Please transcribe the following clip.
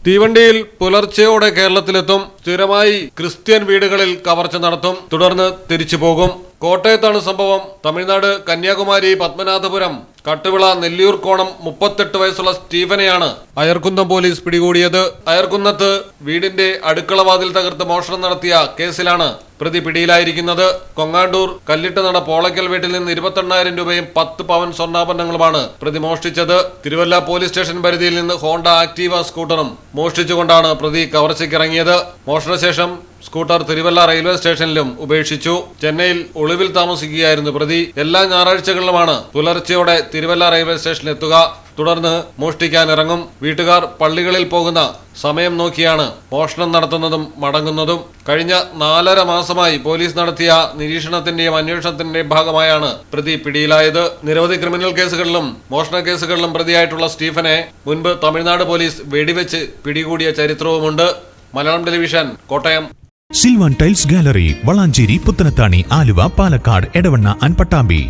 തീവണ്ടിയിൽ പുലർച്ചെയോടെ കേരളത്തിലെത്തും. സ്ഥിരമായി ക്രിസ്ത്യൻ വീടുകളിൽ കവർച്ച നടത്തും. തുടർന്ന് തിരിച്ചു പോകും. കോട്ടയത്താണ് സംഭവം. തമിഴ്നാട് കന്യാകുമാരി പത്മനാഭപുരം കട്ടുവിള നെല്ലിയൂർ കോണം 38 വയസ്സുള്ള സ്റ്റീഫനെയാണ് അയർക്കുന്നം പോലീസ് പിടികൂടിയത്. അയർക്കുന്നത്ത് വീടിന്റെ അടുക്കളവാതിൽ തകർത്ത് മോഷണം നടത്തിയ കേസിലാണ് പ്രതി പിടിയിലായിരിക്കുന്നത്. കൊങ്ങാണ്ടൂർ കല്ലിട്ടുനട പോളയ്ക്കൽ വീട്ടിൽ നിന്ന് 28,000 രൂപയും 10 പവൻ സ്വർണ്ണാഭരണങ്ങളുമാണ് പ്രതി മോഷ്ടിച്ചത്. തിരുവല്ല പോലീസ് സ്റ്റേഷൻ പരിധിയിൽ നിന്ന് ഹോണ്ട ആക്ടീവ സ്കൂട്ടറും മോഷ്ടിച്ചുകൊണ്ടാണ് പ്രതി കവർച്ചയ്ക്കിറങ്ങിയത്. മോഷണശേഷം സ്കൂട്ടർ തിരുവല്ല റെയിൽവേ സ്റ്റേഷനിലും ഉപേക്ഷിച്ചു. ചെന്നൈയിൽ ഒളിവിൽ താമസിക്കുകയായിരുന്നു പ്രതി. എല്ലാ ഞായറാഴ്ചകളിലുമാണ് പുലർച്ചെയോടെ തിരുവല്ല റെയിൽവേ സ്റ്റേഷനിലെത്തുക. തുടർന്ന് മോഷ്ടിക്കാൻ ഇറങ്ങും. വീട്ടുകാർ പള്ളികളിൽ പോകുന്ന സമയം നോക്കിയാണ് മോഷണം നടത്തുന്നതും മടങ്ങുന്നതും. കഴിഞ്ഞ 4.5 മാസമായി പോലീസ് നടത്തിയ നിരീക്ഷണത്തിന്റെയും അന്വേഷണത്തിന്റെയും ഭാഗമായാണ് പ്രതി പിടിയിലായത്. നിരവധി ക്രിമിനൽ കേസുകളിലും മോഷണ കേസുകളിലും പ്രതിയായിട്ടുള്ള സ്റ്റീഫനെ മുൻപ് തമിഴ്നാട് പോലീസ് വെടിവെച്ച് പിടികൂടിയ ചരിത്രവുമുണ്ട്. Malayalam television, Kottayam. Silvan tiles gallery, Valanchery, Puthanathani, Aluva, Palakkad, Edavanna and Pattambi.